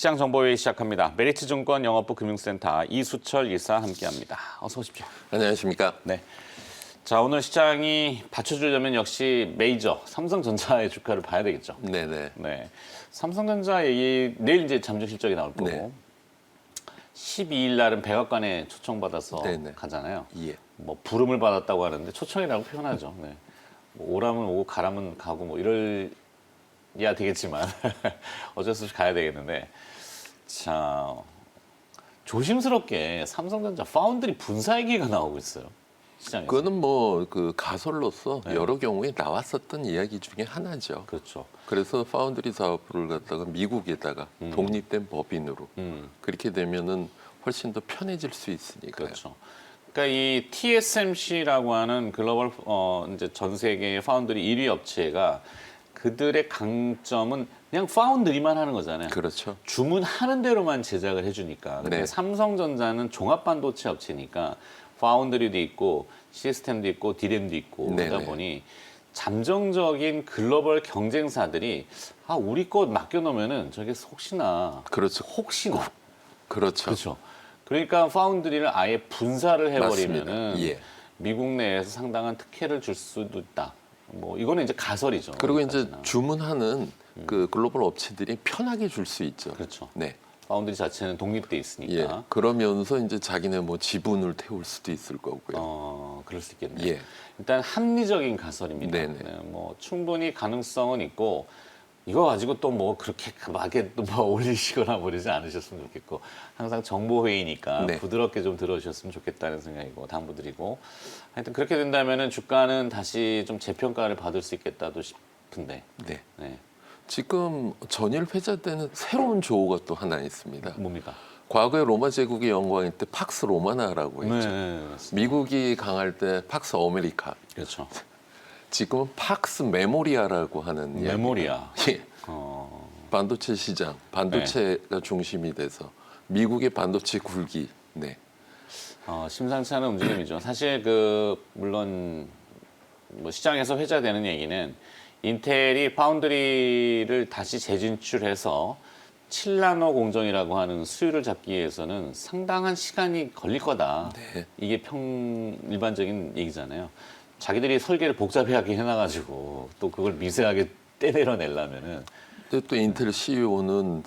시장정보회의 시작합니다. 메리츠증권 영업부 금융센터 이수철 이사 함께합니다. 어서 오십시오. 안녕하십니까? 네. 자, 오늘 시장이 받쳐주려면 역시 메이저 삼성전자의 주가를 봐야 되겠죠. 네네. 네. 삼성전자 얘기 내일 이제 잠정 실적이 나올 거고 네. 12일 날은 백악관에 초청받아서 네네. 가잖아요. 예. 뭐 부름을 받았다고 하는데 초청이라고 표현하죠. 네. 뭐 오라면 오고 가라면 가고 뭐 이럴야 되겠지만 어쩔 수 없이 가야 되겠는데 자 조심스럽게 삼성전자 파운드리 분사 얘기가 나오고 있어요. 시장에서. 그거는 뭐 그 가설로서 네. 여러 경우에 나왔었던 이야기 중에 하나죠. 그렇죠. 그래서 파운드리 사업부를 갖다가 미국에다가 독립된 법인으로 그렇게 되면은 훨씬 더 편해질 수 있으니까요. 그렇죠. 그러니까 이 TSMC라고 하는 글로벌 이제 전 세계의 파운드리 1위 업체가 그들의 강점은 그냥 파운드리만 하는 거잖아요. 그렇죠. 주문하는 대로만 제작을 해주니까. 근데 네. 삼성전자는 종합반도체 업체니까 파운드리도 있고 시스템도 있고 디램도 있고 그러다 네네. 보니 잠정적인 글로벌 경쟁사들이 우리 거 맡겨놓으면은 저게 혹시나 그렇죠. 그렇죠. 그렇죠. 그러니까 파운드리를 아예 분사를 해버리면은 맞습니다. 예. 미국 내에서 상당한 특혜를 줄 수도 있다. 뭐 이거는 이제 가설이죠. 그리고 이제 여기까지나. 주문하는 그 글로벌 업체들이 편하게 줄 수 있죠. 그렇죠. 네. 파운드리 자체는 독립돼 있으니까. 예. 그러면서 이제 자기네 뭐 지분을 태울 수도 있을 거고요. 그럴 수 있겠네요. 예. 일단 합리적인 가설입니다. 네네. 네, 뭐 충분히 가능성은 있고 이거 가지고 또 뭐 그렇게 막에 또 뭐 올리시거나 그러지 않으셨으면 좋겠고 항상 정보 회의니까 네. 부드럽게 좀 들어주셨으면 좋겠다는 생각이고 당부드리고 하여튼 그렇게 된다면은 주가는 다시 좀 재평가를 받을 수 있겠다도 싶은데. 네. 네. 지금 전일 회자 때는 새로운 조어가 또 하나 있습니다. 뭡니까? 과거에 로마 제국의 영광일 때 팍스 로마나라고 했죠. 네, 맞습니다. 미국이 강할 때 팍스 아메리카. 그렇죠. 지금은 팍스 메모리아라고 하는 메모리아. 이야기가. 예. 어, 반도체 시장, 반도체가 중심이 돼서 미국의 반도체 굴기. 네. 심상치 않은 움직임이죠. 사실 물론 뭐 시장에서 회자되는 얘기는 인텔이 파운드리를 다시 재진출해서 7나노 공정이라고 하는 수율을 잡기 위해서는 상당한 시간이 걸릴 거다. 네. 이게 일반적인 얘기잖아요. 자기들이 설계를 복잡하게 해놔가지고 또 그걸 미세하게 떼내려내려면은 근데 또 인텔 CEO는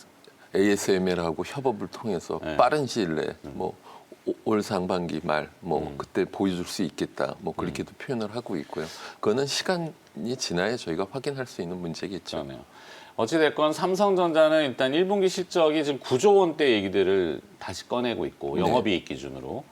ASML하고 협업을 통해서 네. 빠른 시일 내에 뭐 올 상반기 말 뭐 그때 보여줄 수 있겠다 뭐 그렇게도 표현을 하고 있고요. 그거는 시간이 지나야 저희가 확인할 수 있는 문제겠죠. 그러네요. 어찌됐건 삼성전자는 일단 1분기 실적이 지금 9조 원대 얘기들을 다시 꺼내고 있고 네. 영업이익 기준으로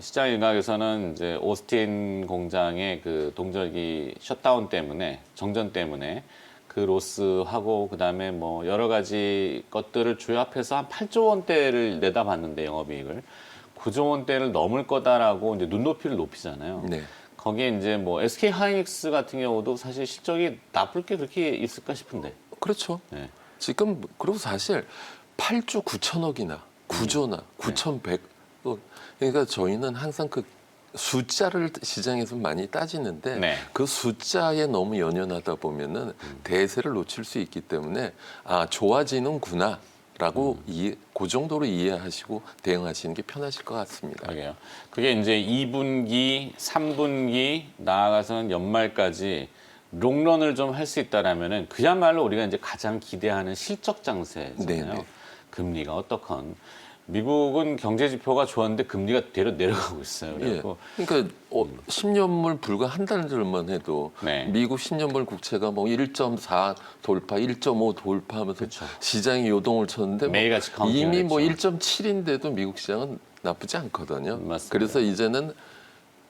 시장 일각에서는 이제 오스틴 공장의 그 동절기 셧다운 때문에 정전 때문에 그 로스하고 그다음에 뭐 여러 가지 것들을 조합해서 한 8조 원대를 내다봤는데 영업이익을 9조 원대를 넘을 거다라고 이제 눈높이를 높이잖아요. 네. 거기에 이제 뭐 SK 하이닉스 같은 경우도 사실 실적이 나쁠 게 그렇게 있을까 싶은데. 그렇죠. 네. 지금 그리고 사실 8조 9천억이나 9조나 9,100. 그러니까 저희는 항상 그 숫자를 시장에서 많이 따지는데 네. 그 숫자에 너무 연연하다 보면은 대세를 놓칠 수 있기 때문에 좋아지는구나라고 그 정도로 이해하시고 대응하시는 게 편하실 것 같습니다. 그러게요. 그게 이제 2분기, 3분기 나아가서는 연말까지 롱런을 좀 할 수 있다라면은 그야말로 우리가 이제 가장 기대하는 실적 장세잖아요. 네네. 금리가 어떻건 미국은 경제 지표가 좋았는데 금리가 되려 내려가고 있어요. 예. 그래서 그러니까 10년물 불과 한 달 전만 해도 네. 미국 10년물 국채가 뭐 1.4 돌파, 1.5 돌파하면서 그렇죠. 시장이 요동을 쳤는데 뭐 매일같이 카운팅을 이미 뭐 했죠. 1.7인데도 미국 시장은 나쁘지 않거든요. 맞습니다. 그래서 이제는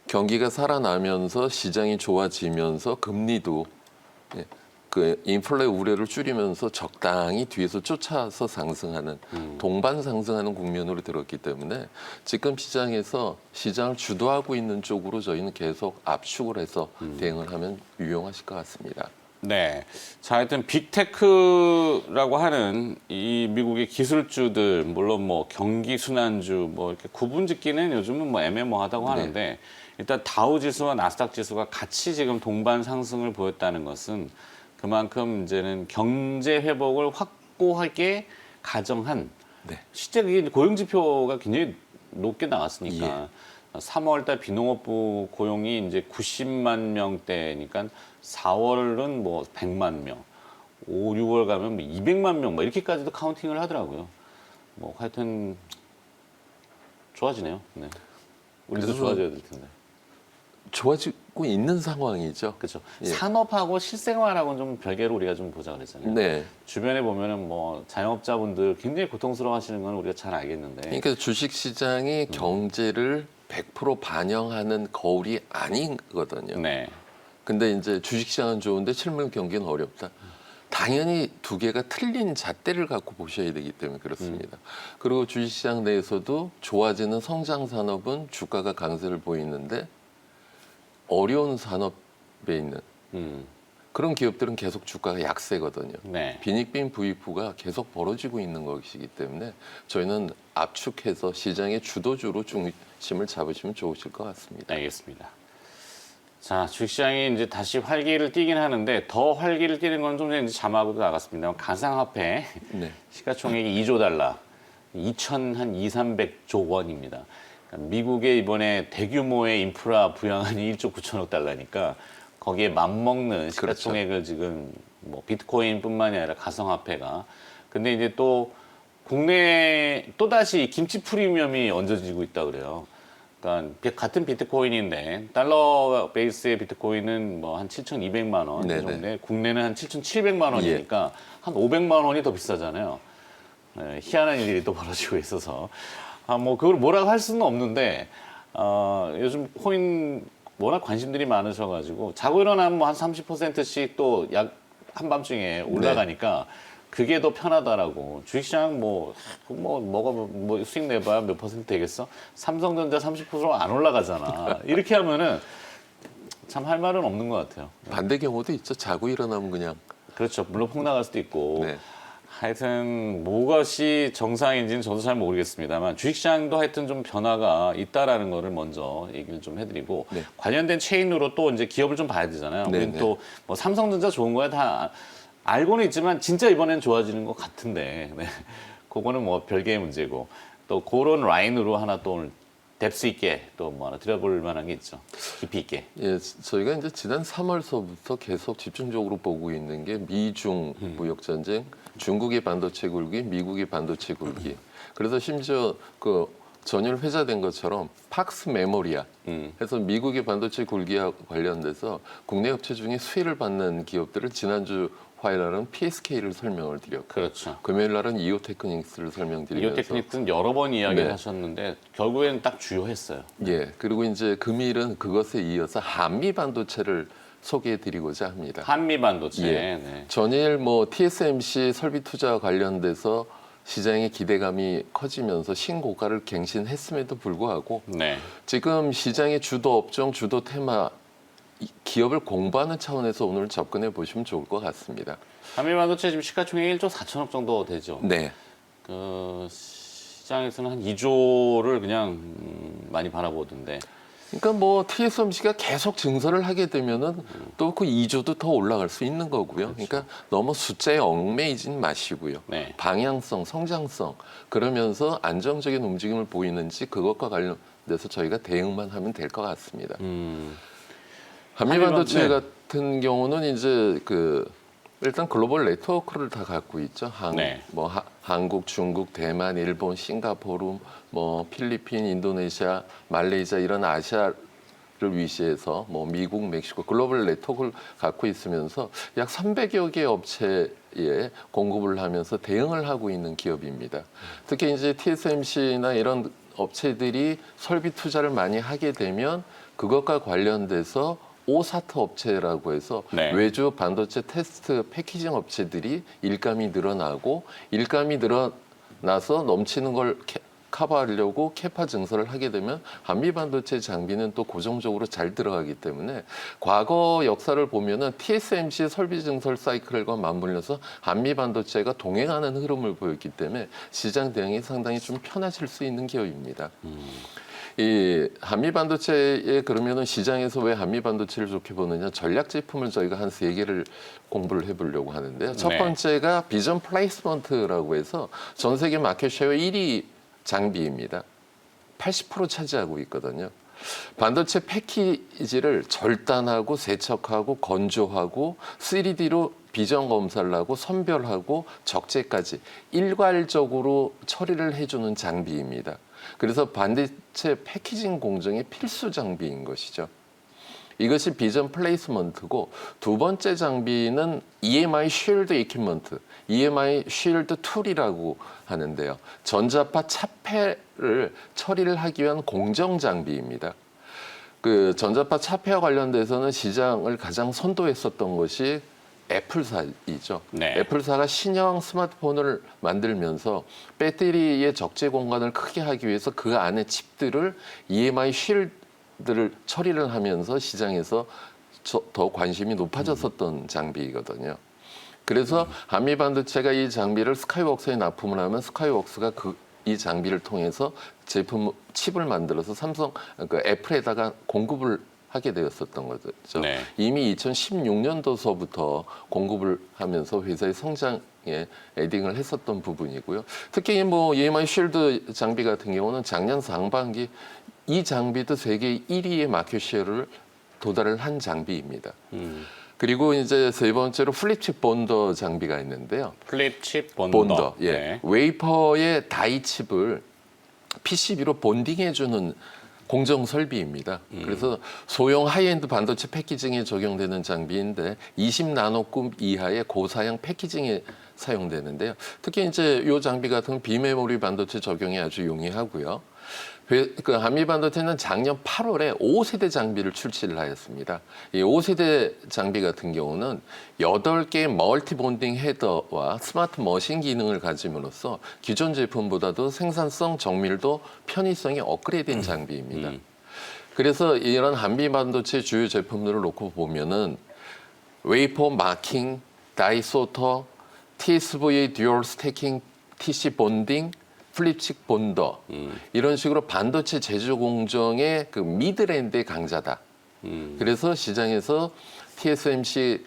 경기가 살아나면서 시장이 좋아지면서 금리도 예, 그 인플레 우려를 줄이면서 적당히 뒤에서 쫓아서 상승하는 동반 상승하는 국면으로 들었기 때문에 지금 시장에서 시장을 주도하고 있는 쪽으로 저희는 계속 압축을 해서 대응을 하면 유용하실 것 같습니다. 네. 자, 하여튼 빅테크라고 하는 이 미국의 기술주들, 물론 뭐 경기 순환주, 뭐 이렇게 구분 짓기는 요즘은 뭐 애매모호하다고 하는데 일단 다우 지수와 나스닥 지수가 같이 지금 동반 상승을 보였다는 것은 그만큼 이제는 경제 회복을 확고하게 가정한 네. 실제 그게 고용 지표가 굉장히 높게 나왔으니까 3월달 비농업부 고용이 이제 90만 명대니까 4월은 뭐 100만 명, 5, 6월 가면 뭐 200만 명, 뭐 이렇게까지도 카운팅을 하더라고요. 뭐 하여튼 좋아지네요. 네. 우리도 그래서 좋아져야 될 텐데. 좋아지고 있는 상황이죠. 그렇죠. 예. 산업하고 실생활하고는 좀 별개로 우리가 좀 보자 그랬잖아요. 네. 주변에 보면은 뭐 자영업자분들 굉장히 고통스러워하시는 건 우리가 잘 알겠는데. 그러니까 주식시장이 경제를 100% 반영하는 거울이 아니거든요. 네. 근데 이제 주식시장은 좋은데 실물 경기는 어렵다. 당연히 두 개가 틀린 잣대를 갖고 보셔야 되기 때문에 그렇습니다. 그리고 주식시장 내에서도 좋아지는 성장 산업은 주가가 강세를 보이는데 어려운 산업에 있는 그런 기업들은 계속 주가가 약세거든요. 네. 빈익빈 부익부가 계속 벌어지고 있는 것이기 때문에 저희는 압축해서 시장의 주도주로 중심을 잡으시면 좋으실 것 같습니다. 알겠습니다. 자, 주식시장이 이제 다시 활기를 띠긴 하는데 더 활기를 띠는 건 좀 전에 이제 자막으로 나갔습니다. 가상화폐 네. 시가총액이 2조 달러, 2,300조 원입니다. 그러니까 미국의 이번에 대규모의 인프라 부양안이 1조 9천억 달러니까 거기에 맞먹는 시가총액을 지금 뭐 비트코인뿐만이 아니라 가상화폐가. 근데 이제 또 국내에 또다시 김치 프리미엄이 얹어지고 있다 그래요. 그러니까 같은 비트코인인데 달러 베이스의 비트코인은 뭐 한 7,200만 원 네네. 정도인데 국내는 한 7,700만 원이니까 한 500만 원이 더 비싸잖아요. 네, 희한한 일이 또 벌어지고 있어서 뭐 그걸 뭐라고 할 수는 없는데 요즘 코인 워낙 관심들이 많으셔가지고 자고 일어나면 뭐 한 30%씩 또 약 한밤중에 올라가니까 그게 더 편하다라고. 주식시장 뭐가 수익 내봐야 몇 퍼센트 되겠어? 삼성전자 30%안 올라가잖아. 이렇게 하면은 참 할 말은 없는 것 같아요. 반대 경우도 있죠. 자고 일어나면 그냥. 그렇죠. 물론 폭 나갈 수도 있고. 네. 하여튼 무엇이 정상인지는 저도 잘 모르겠습니다만 주식시장도 하여튼 좀 변화가 있다라는 거를 먼저 얘기를 좀 해드리고 네. 관련된 체인으로 또 이제 기업을 좀 봐야 되잖아요. 네, 우리는 네. 또 뭐 삼성전자 좋은 거야 다 알고는 있지만 진짜 이번엔 좋아지는 것 같은데 네. 그거는 뭐 별개의 문제고 또 그런 라인으로 하나 또 오늘 뎁스 있게 또 뭐 하나 드려볼 만한 게 있죠. 깊이 있게. 예, 저희가 이제 지난 3월서부터 계속 집중적으로 보고 있는 게 미중 무역 전쟁, 중국의 반도체 굴기, 미국의 반도체 굴기. 그래서 심지어 그 전일 회자된 것처럼 팍스 메모리아 해서 미국의 반도체 굴기와 관련돼서 국내 업체 중에 수혜를 받는 기업들을 지난주 화요일 날은 PSK를 설명을 드렸고 그렇죠. 금요일 날은 이오테크닉스를 설명드리면서 이오테크닉스는 여러 번 이야기를 네. 하셨는데 결국에는 딱 주요했어요. 예, 그리고 이제 금일은 그것에 이어서 한미 반도체를 소개해드리고자 합니다. 한미 반도체. 예. 네. 전일 뭐 TSMC 설비 투자와 관련돼서 시장의 기대감이 커지면서 신고가를 갱신했음에도 불구하고 네. 지금 시장의 주도 업종, 주도 테마 기업을 공부하는 차원에서 오늘 접근해 보시면 좋을 것 같습니다. 한미 반도체 지금 시가총액 1조 4천억 정도 되죠. 네, 그 시장에서는 한 2조를 그냥 많이 바라보던데. 그러니까 뭐 TSMC가 계속 증설을 하게 되면은 또 그 2조도 더 올라갈 수 있는 거고요. 그러니까 너무 숫자에 얽매이진 마시고요. 네. 방향성, 성장성 그러면서 안정적인 움직임을 보이는지 그것과 관련돼서 저희가 대응만 하면 될 것 같습니다. 한미 반도체 네. 같은 경우는 이제 그 일단 글로벌 네트워크를 다 갖고 있죠. 네. 한국, 중국, 대만, 일본, 싱가포르, 뭐 필리핀, 인도네시아, 말레이시아 이런 아시아를 위시해서 뭐 미국, 멕시코 글로벌 네트워크를 갖고 있으면서 약 300여 개 업체에 공급을 하면서 대응을 하고 있는 기업입니다. 특히 이제 TSMC나 이런 업체들이 설비 투자를 많이 하게 되면 그것과 관련돼서 오사트 업체라고 해서 네. 외주 반도체 테스트 패키징 업체들이 일감이 늘어나고 일감이 늘어나서 넘치는 걸 커버하려고 캐파 증설을 하게 되면 한미 반도체 장비는 또 고정적으로 잘 들어가기 때문에 과거 역사를 보면은 TSMC 설비 증설 사이클과 맞물려서 한미 반도체가 동행하는 흐름을 보였기 때문에 시장 대응이 상당히 좀 편해질 수 있는 기업입니다. 이 한미 반도체에 그러면은 시장에서 왜 한미 반도체를 좋게 보느냐 전략 제품을 저희가 한 3개를 공부를 해보려고 하는데요. 첫 네. 번째가 비전 플레이스먼트라고 해서 전 세계 마켓 쉐어 1위 장비입니다. 80% 차지하고 있거든요. 반도체 패키지를 절단하고 세척하고 건조하고 3D로 비전 검사를 하고 선별하고 적재까지 일괄적으로 처리를 해주는 장비입니다. 그래서 반도체 패키징 공정의 필수 장비인 것이죠. 이것이 비전 플레이스먼트고 두 번째 장비는 EMI 쉴드 이퀴먼트, EMI 쉴드 툴이라고 하는데요. 전자파 차폐를 처리를 하기 위한 공정 장비입니다. 그 전자파 차폐와 관련돼서는 시장을 가장 선도했었던 것이 애플사이죠. 네. 애플사가 신형 스마트폰을 만들면서 배터리의 적재 공간을 크게 하기 위해서 그 안에 칩들을 EMI 쉴드를 처리를 하면서 시장에서 더 관심이 높아졌었던 장비이거든요. 그래서 한미 반도체가 이 장비를 스카이웍스에 납품을 하면 스카이웍스가 이 장비를 통해서 제품 칩을 만들어서 삼성 그 애플에다가 공급을 하게 되었었던 거죠. 네. 이미 2016년도서부터 공급을 하면서 회사의 성장에 에딩을 했었던 부분이고요. 특히 뭐 EMI 쉴드 장비 같은 경우는 작년 상반기 이 장비도 세계 1위의 마켓 쉐어를 도달을 한 장비입니다. 그리고 이제 세 번째로 플립칩 본더 장비가 있는데요. 플립칩 본더. 예. 네. 웨이퍼의 다이 칩을 PCB로 본딩해주는 공정 설비입니다. 그래서 소형 하이엔드 반도체 패키징에 적용되는 장비인데 20나노급 이하의 고사양 패키징에 사용되는데요. 특히 이제 이 장비 같은 건 비메모리 반도체 적용이 아주 용이하고요. 그 한미 반도체는 작년 8월에 5세대 장비를 출시를 하였습니다. 이 5세대 장비 같은 경우는 8개의 멀티 본딩 헤더와 스마트 머신 기능을 가짐으로써 기존 제품보다도 생산성, 정밀도, 편의성이 업그레이드된 장비입니다. 그래서 이런 한미 반도체 주요 제품들을 놓고 보면은 웨이퍼 마킹, 다이 소터, TSV 듀얼 스태킹, TC 본딩, 플립칩 본더 이런 식으로 반도체 제조 공정의 그 미드랜드의 강자다. 그래서 시장에서 TSMC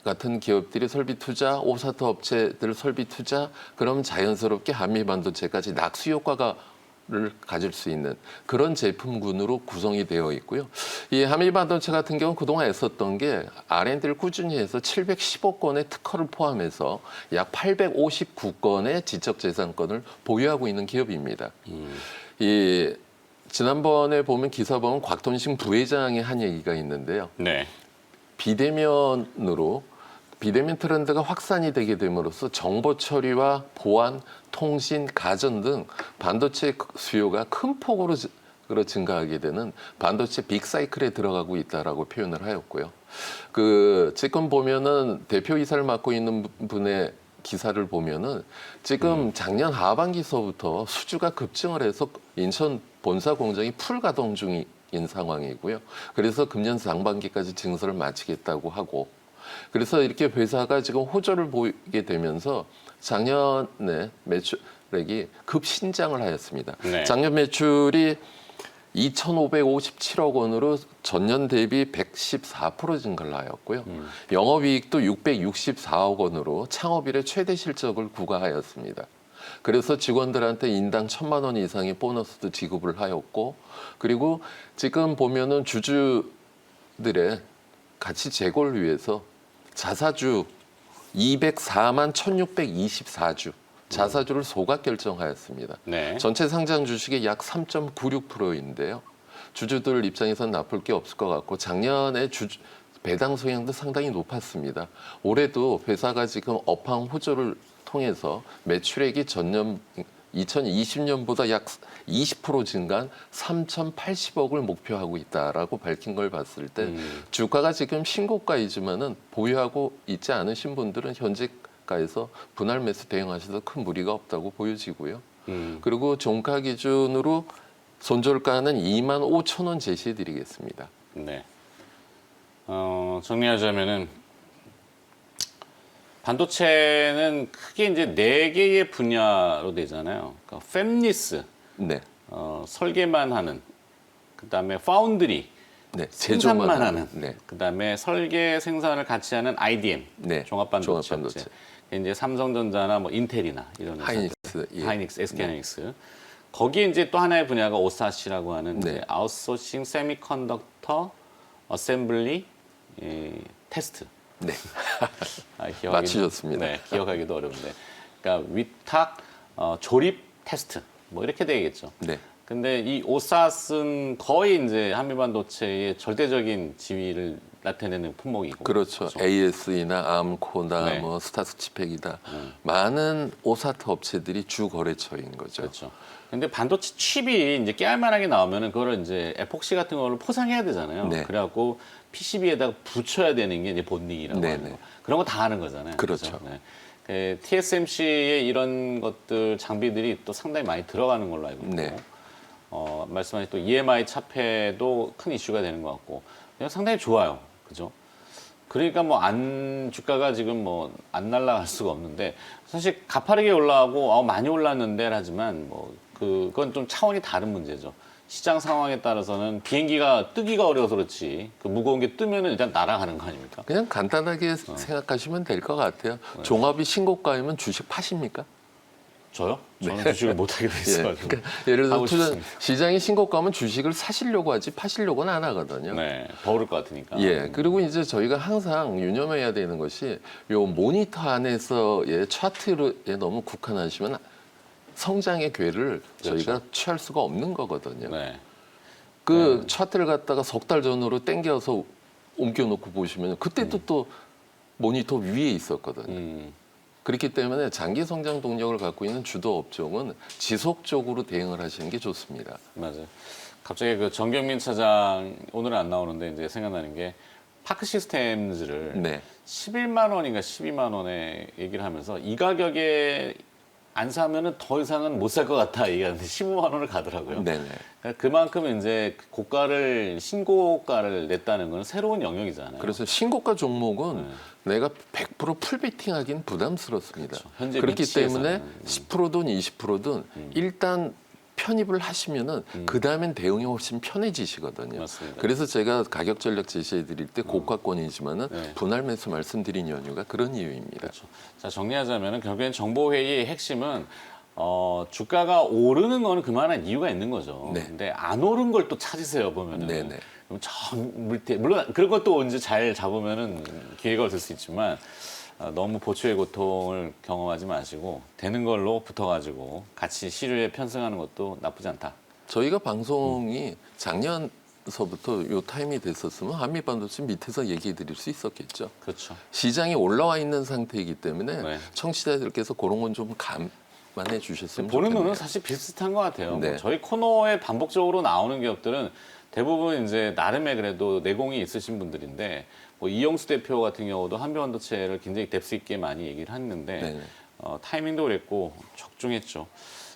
같은 기업들이 설비 투자, 오사트 업체들 설비 투자, 그럼 자연스럽게 한미 반도체까지 낙수 효과가 를 가질 수 있는 그런 제품군으로 구성이 되어 있고요. 이 한미 반도체 같은 경우는 그동안 애썼던 게 R&D를 꾸준히 해서 710억 건의 특허를 포함해서 약 859건의 지적재산권을 보유하고 있는 기업입니다. 이 지난번에 보면 기사 보면 곽돈식 부회장의 한 얘기가 있는데요. 네. 비대면 트렌드가 확산이 되게 됨으로써 정보 처리와 보안, 통신, 가전 등 반도체 수요가 큰 폭으로 증가하게 되는 반도체 빅사이클에 들어가고 있다라고 표현을 하였고요. 지금 보면은 대표이사를 맡고 있는 분의 기사를 보면은 지금 작년 하반기서부터 수주가 급증을 해서 인천 본사 공장이 풀 가동 중인 상황이고요. 그래서 금년 상반기까지 증설을 마치겠다고 하고, 그래서 이렇게 회사가 지금 호조를 보이게 되면서 작년에 매출액이 급신장을 하였습니다. 네. 작년 매출이 2,557억 원으로 전년 대비 114% 증가를 하였고요. 영업이익도 664억 원으로 창업 이래 최대 실적을 구가하였습니다. 그래서 직원들한테 인당 1,000만 원 이상의 보너스도 지급을 하였고, 그리고 지금 보면은 주주들의 가치 제고를 위해서 자사주 204만 1,624주 자사주를 소각 결정하였습니다. 네. 전체 상장 주식의 약 3.96%인데요. 주주들 입장에서는 나쁠 게 없을 것 같고, 작년에 배당 성향도 상당히 높았습니다. 올해도 회사가 지금 업황 호조를 통해서 매출액이 전년 2020년보다 약 20% 증가한 3,080억을 목표하고 있다라고 밝힌 걸 봤을 때 주가가 지금 신고가이지만은 보유하고 있지 않으신 분들은 현재가에서 분할 매수 대응하셔도 큰 무리가 없다고 보여지고요. 그리고 종가 기준으로 손절가는 25,000원 제시해드리겠습니다. 네. 정리하자면은 반도체는 크게 이제 4개의 분야로 되잖아요. 그러니까 팹리스, 네. 설계만 하는 그다음에 파운드리 네, 생산만 제조만 하는, 네. 그다음에 설계 생산을 같이 하는 IDM 네, 종합반도체 종합반도체. 업체. 이제 삼성전자나 뭐 인텔이나 이런 하이닉스, 예. 하이닉스, SK 하이닉스. 거기에 이제 또 하나의 분야가 오사시라고 하는 네. 이제 아웃소싱 세미컨덕터 어셈블리 테스트. 네. 기억하기도, 맞추셨습니다. 네, 기억하기도 어려운데. 그러니까 위탁 조립 테스트 뭐 이렇게 되겠죠. 네. 근데 이 오사스는 거의 이제 한미반도체의 절대적인 지위를 나타내는 품목이고. 그렇죠. ASE나 암코나 네. 뭐 스타스치팩이다. 많은 오사트 업체들이 주 거래처인 거죠. 그렇죠. 근데 반도체 칩이 이제 깨알만하게 나오면은 그거를 이제 에폭시 같은 거를 포장해야 되잖아요. 네. 그래갖고 PCB에다가 붙여야 되는 게 이제 본딩이라고 네, 하는 네. 거. 그런 거 다 하는 거잖아요. 그렇죠. 네. TSMC의 이런 것들 장비들이 또 상당히 많이 들어가는 걸로 알고 있고. 네. 말씀하신 또 EMI 차폐도 큰 이슈가 되는 것 같고. 그냥 상당히 좋아요. 그죠? 그러니까 뭐 주가가 지금 뭐 안 날아갈 수가 없는데 사실 가파르게 올라가고 많이 올랐는데 하지만 뭐 그건 좀 차원이 다른 문제죠. 시장 상황에 따라서는 비행기가 뜨기가 어려워서 그렇지 그 무거운 게 뜨면은 일단 날아가는 거 아닙니까? 그냥 간단하게 생각하시면 될 것 같아요. 종합이 신고가이면 주식 파십니까? 저요? 저는 주식을 못 하게 돼 예. 있어가지고. 그러니까 예를 들어 하고 투자 싶습니다. 시장이 신고가면 주식을 사시려고 하지 파시려고는 안 하거든요. 네, 더 오를 것 같으니까. 예. 그리고 이제 저희가 항상 유념해야 되는 것이 요 모니터 안에서의 차트에 너무 국한하시면 성장의 궤를 저희가 취할 수가 없는 거거든요. 네. 그 차트를 갖다가 석 달 전으로 땡겨서 옮겨놓고 보시면 그때도 또 모니터 위에 있었거든요. 그렇기 때문에 장기 성장 동력을 갖고 있는 주도 업종은 지속적으로 대응을 하시는 게 좋습니다. 맞아요. 갑자기 그 정경민 차장 오늘은 안 나오는데 이제 생각나는 게 파크 시스템즈를 네. 11만 원인가 12만 원에 얘기를 하면서 이 가격에 안 사면은 더 이상은 못 살 것 같아 얘기하는데 15만 원을 가더라고요. 네네. 그러니까 그만큼 이제 신고가를 냈다는 건 새로운 영역이잖아요. 그래서 신고가 종목은 내가 100% 풀베팅하기는 부담스럽습니다. 그렇죠. 현재 그렇기 위치에서는. 때문에 10%든 20%든 일단 편입을 하시면은 그 다음엔 대응이 훨씬 편해지시거든요. 맞습니다. 그래서 제가 가격 전략 제시해 드릴 때 고가권이지만은 네. 분할 매수 말씀드린 이유가 그런 이유입니다. 그렇죠. 자, 정리하자면은 결국엔 정보회의의 핵심은 주가가 오르는 거는 그만한 이유가 있는 거죠. 네. 근데 안 오른 걸 또 찾으세요 보면은. 네네. 그럼 물론 그런 것도 언제 잘 잡으면은 기회가 없을 수 있지만 너무 보초의 고통을 경험하지 마시고 되는 걸로 붙어가지고 같이 시류에 편승하는 것도 나쁘지 않다. 저희가 방송이 작년서부터 요 타임이 됐었으면 한미반도체 밑에서 얘기해 드릴 수 있었겠죠. 그렇죠. 시장이 올라와 있는 상태이기 때문에 네. 청취자들께서 그런 건 좀 감안해 주셨으면 보는 좋겠네요. 눈은 사실 비슷한 것 같아요. 네. 뭐 저희 코너에 반복적으로 나오는 기업들은 대부분 이제 나름의 그래도 내공이 있으신 분들인데 뭐 이영수 대표 같은 경우도 한미반도체를 굉장히 뎁스 있게 많이 얘기를 했는데 네네. 타이밍도 그랬고 적중했죠.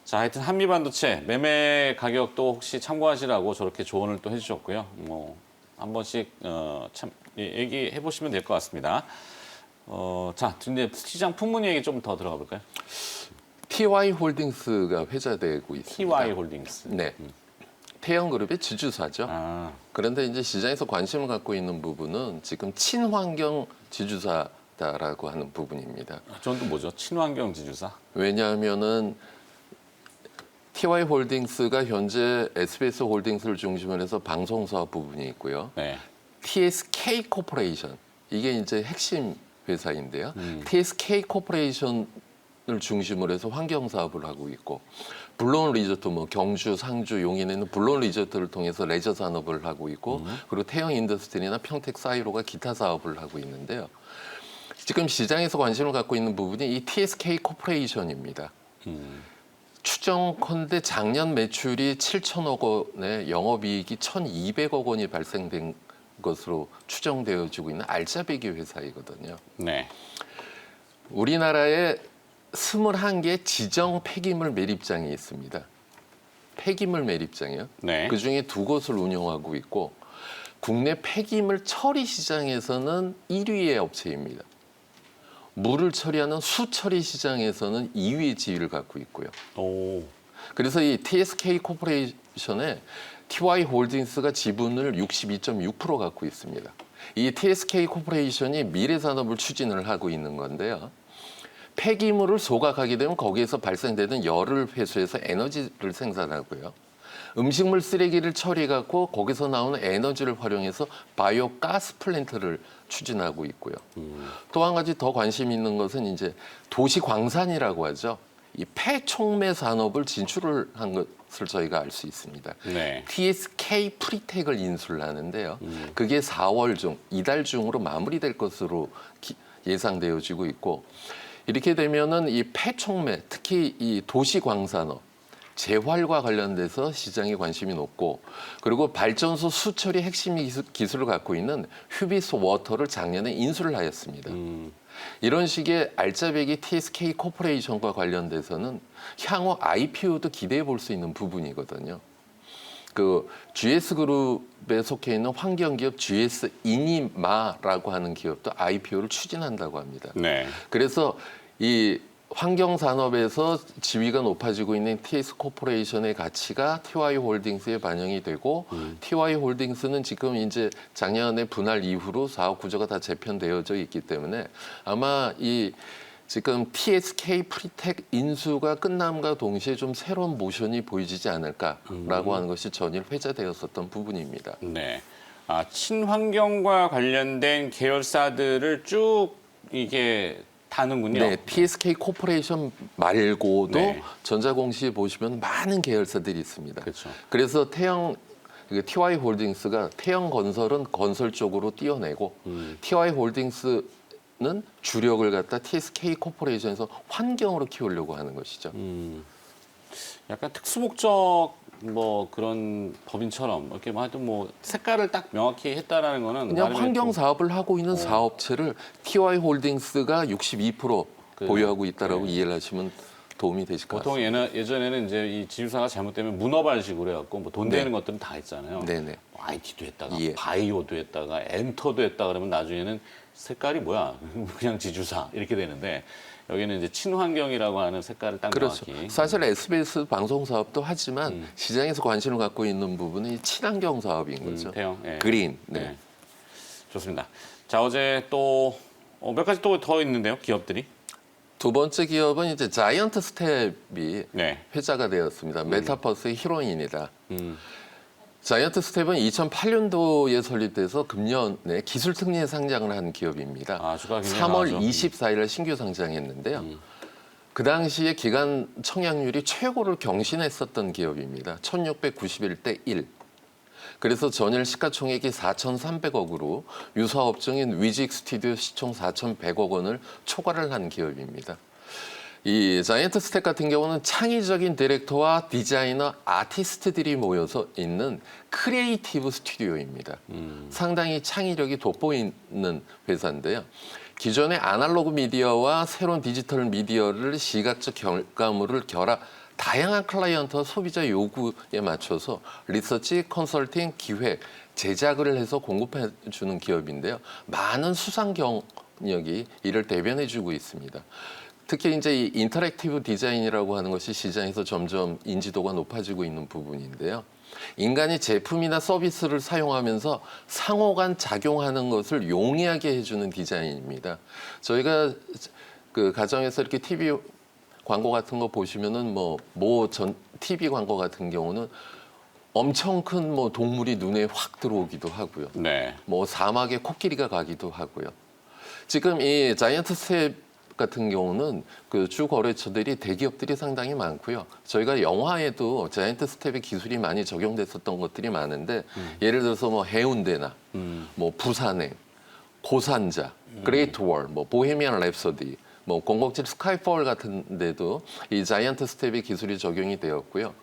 자, 하여튼 한미반도체 매매 가격도 혹시 참고하시라고 저렇게 조언을 또 해주셨고요. 뭐 한 번씩 참 얘기해 보시면 될 것 같습니다. 자, 이제 시장 풍문 얘기 좀 더 들어가 볼까요? TY 홀딩스가 회자되고 있습니다. TY 홀딩스. 네. 태영그룹의 지주사죠. 아, 그런데 이제 시장에서 관심을 갖고 있는 부분은 지금 친환경 지주사다라고 하는 부분입니다. 저건 또 뭐죠? 친환경 지주사? 왜냐하면은 TY 홀딩스가 현재 SBS 홀딩스를 중심으로 해서 방송사업 부분이 있고요. 네. TSK 코퍼레이션 이게 이제 핵심 회사인데요. TSK 코퍼레이션을 중심으로 해서 환경 사업을 하고 있고 블론 리조트 뭐 경주, 상주, 용인에는 블론 리조트를 통해서 레저 산업을 하고 있고 그리고 태영 인더스트리나 평택 사이로가 기타 사업을 하고 있는데요. 지금 시장에서 관심을 갖고 있는 부분이 이 TSK 코퍼레이션입니다. 추정컨대 작년 매출이 7천억 원에 영업이익이 1,200억 원이 발생된 것으로 추정되어지고 있는 알짜배기 회사이거든요. 네. 우리나라에 21개 지정 폐기물 매립장이 있습니다. 폐기물 매립장이요. 네. 그중에 2곳을 운영하고 있고 국내 폐기물 처리 시장에서는 1위의 업체입니다. 물을 처리하는 수처리 시장에서는 2위의 지위를 갖고 있고요. 오. 그래서 이 TSK 코퍼레이션은 코퍼레이션에 TY 홀딩스가 지분을 62.6% 갖고 있습니다. 이 TSK 코퍼레이션이 미래 산업을 추진을 하고 있는 건데요. 폐기물을 소각하게 되면 거기에서 발생되는 열을 회수해서 에너지를 생산하고요. 음식물 쓰레기를 처리해갖고 거기서 나오는 에너지를 활용해서 바이오 가스 플랜트를 추진하고 있고요. 또 한 가지 더 관심 있는 것은 이제 도시 광산이라고 하죠. 이 폐촉매 산업을 진출을 한 것을 저희가 알 수 있습니다. 네. TSK 프리텍을 인수를 하는데요. 그게 4월 중, 이달 중으로 마무리될 것으로 예상되어지고 있고, 이렇게 되면은 이 폐촉매, 특히 이 도시 광산업, 재활과 관련돼서 시장에 관심이 높고, 그리고 발전소 수처리 핵심 기술을 갖고 있는 휴비스 워터를 작년에 인수를 하였습니다. 이런 식의 알짜배기 TSK 코퍼레이션과 관련돼서는 향후 IPO도 기대해 볼 수 있는 부분이거든요. 그 GS 그룹에 속해 있는 환경기업 GS 이니마라고 하는 기업도 IPO를 추진한다고 합니다. 네. 그래서 이 환경 산업에서 지위가 높아지고 있는 TS 코퍼레이션의 가치가 TY 홀딩스에 반영이 되고, TY 홀딩스는 지금 이제 작년에 분할 이후로 사업 구조가 다 재편되어져 있기 때문에 아마 이 지금 TSK 프리텍 인수가 끝남과 동시에 좀 새로운 모션이 보여지지 않을까라고 하는 것이 전일 회자되었었던 부분입니다. 네. 아, 친환경과 관련된 계열사들을 쭉 이게 다는군요. 네, TSK 코퍼레이션 말고도 네. 전자공시에 보시면 많은 계열사들이 있습니다. 그렇죠. 그래서 TY 홀딩스가 태영 건설은 건설 쪽으로 뛰어내고, TY 홀딩스는 주력을 갖다 TSK 코퍼레이션에서 환경으로 키우려고 하는 것이죠. 약간 특수목적 뭐 그런 법인처럼 이렇게 뭐 하여튼 뭐 색깔을 딱 명확히 했다라는 거는 그냥 나름의 환경 또 사업을 하고 있는 사업체를 TY 홀딩스가 62% 보유하고 있다라고 이해를 하시면 도움이 되실 것 보통 같습니다. 예전에는 이제 이 지주사가 잘못되면 문어발식으로 해갖고 뭐 돈 네. 되는 것들은 다 있잖아요. 네네. 뭐 IT도 했다가 예. 바이오도 했다가 엔터도 했다 그러면 나중에는 색깔이 뭐야? 그냥 지주사 이렇게 되는데 여기는 이제 친환경이라고 하는 색깔을 딱 그렇죠. 명확히. 사실 SBS 방송 사업도 하지만 시장에서 관심을 갖고 있는 부분은 이 친환경 사업인 거죠. 태영. 예. 그린. 네. 네. 좋습니다. 자, 어제 또 몇 가지 또 더 있는데요, 기업들이. 두 번째 기업은 이제 자이언트 스텝이 네. 회자가 되었습니다. 메타버스의 히로인이다. 음. 자이언트 스텝은 2008년도에 설립돼서 금년에 기술 특례 상장을 한 기업입니다. 아, 주가가 굉장히 3월 강하죠. 24일 신규 상장했는데요. 그 당시에 기간 청약률이 최고를 경신했었던 기업입니다. 1691대 1. 그래서 전일 시가총액이 4,300억으로 유사업종인 위직 스튜디오 시총 4,100억 원을 초과를 한 기업입니다. 이 자이언트 스텝 같은 경우는 창의적인 디렉터와 디자이너, 아티스트들이 모여서 있는 크리에이티브 스튜디오입니다. 상당히 창의력이 돋보이는 회사인데요. 기존의 아날로그 미디어와 새로운 디지털 미디어를 시각적 결과물을 결합, 다양한 클라이언트와 소비자 요구에 맞춰서 리서치, 컨설팅, 기획, 제작을 해서 공급해 주는 기업인데요. 많은 수상 경력이 이를 대변해 주고 있습니다. 특히 이제 이 인터랙티브 디자인이라고 하는 것이 시장에서 점점 인지도가 높아지고 있는 부분인데요. 인간이 제품이나 서비스를 사용하면서 상호 간 작용하는 것을 용이하게 해주는 디자인입니다. 저희가 그 가정에서 이렇게 TV 광고 같은 거 보시면은 전 TV 광고 같은 경우는 엄청 큰 뭐 동물이 눈에 확 들어오기도 하고요. 네. 뭐 사막에 코끼리가 가기도 하고요. 지금 이 자이언트 스텝 같은 경우는 그 주 거래처들이 대기업들이 상당히 많고요. 저희가 영화에도 자이언트 스텝의 기술이 많이 적용됐었던 것들이 많은데 예를 들어서 뭐 해운대나 뭐 부산행, 고산자, 그레이트 월, 뭐 보헤미안 랩소디, 뭐 007 스카이폴 같은 데도 이 자이언트 스텝의 기술이 적용이 되었고요.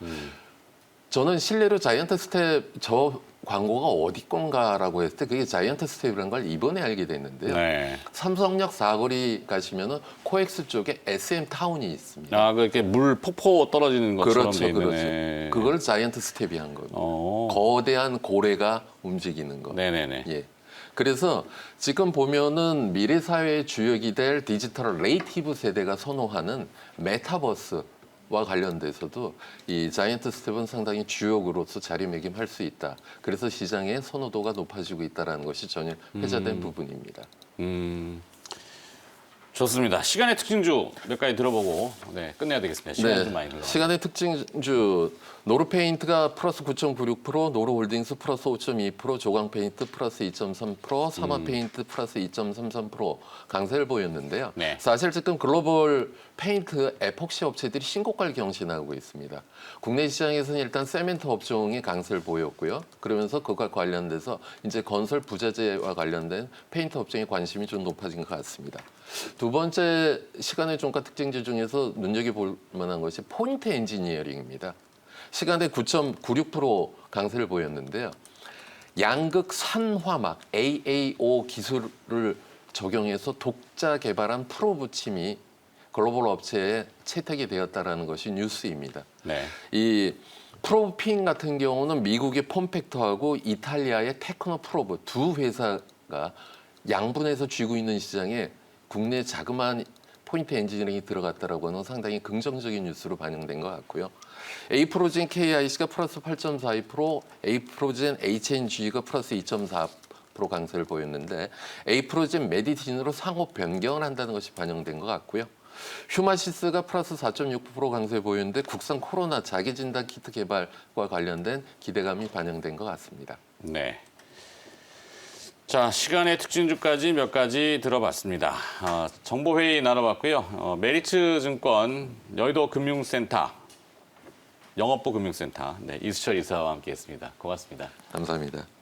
저는 실례로 자이언트 스텝 저 광고가 어디 건가라고 했을 때 그게 자이언트 스텝이라는 걸 이번에 알게 됐는데요. 네. 삼성역 사거리 가시면은 코엑스 쪽에 SM 타운이 있습니다. 아, 그렇게 물 폭포 떨어지는 것처럼 돼 그렇죠, 있는. 그렇죠. 네. 그걸 자이언트 스텝이 한 겁니다. 어. 거대한 고래가 움직이는 거. 네네네. 예. 그래서 지금 보면은 미래 사회의 주역이 될 디지털 네이티브 세대가 선호하는 메타버스 와 관련돼서도 이 자이언트 스텝은 상당히 주역으로서 자리매김할 수 있다. 그래서 시장의 선호도가 높아지고 있다는 것이 전혀 회자된 부분입니다. 좋습니다. 시간의 특징주 몇 가지 들어보고 네, 끝내야 되겠습니다. 시간이 좀 많이 흘러. 시간의 특징주 노르페인트가 플러스 9.96%, 노르홀딩스 플러스 5.2%, 조광페인트 플러스 2.3%, 사마페인트 플러스 2.33% 강세를 보였는데요. 네. 사실 지금 글로벌 페인트 에폭시 업체들이 신고가를 경신하고 있습니다. 국내 시장에서는 일단 세멘트 업종이 강세를 보였고요. 그러면서 그것과 관련돼서 이제 건설 부자재와 관련된 페인트 업종의 관심이 좀 높아진 것 같습니다. 두 번째 시간의 종가 특징주 중에서 눈여겨볼 만한 것이 포인트 엔지니어링입니다. 시간대 9.96% 강세를 보였는데요. 양극 산화막 AAO 기술을 적용해서 독자 개발한 프로브 침이 글로벌 업체에 채택이 되었다는 것이 뉴스입니다. 네. 이 프로핀 같은 경우는 미국의 폼팩터하고 이탈리아의 테크노 프로브 두 회사가 양분해서 쥐고 있는 시장에 국내 자그마한 포인트 엔지니어링이 들어갔다라고 하는 상당히 긍정적인 뉴스로 반영된 것 같고요. 에이프로젠 KIC가 플러스 8.42%, 에이프로젠 HNG가 플러스 2.4% 강세를 보였는데 에이프로젠 메디틴으로 상호 변경을 한다는 것이 반영된 것 같고요. 휴마시스가 플러스 4.6% 강세 보였는데 국산 코로나 자기진단 키트 개발과 관련된 기대감이 반영된 것 같습니다. 네. 자, 시간의 특징주까지 몇 가지 들어봤습니다. 정보회의 나눠봤고요. 메리츠 증권 여의도 금융센터, 영업부 금융센터 이수철 이사와 함께했습니다. 고맙습니다. 감사합니다.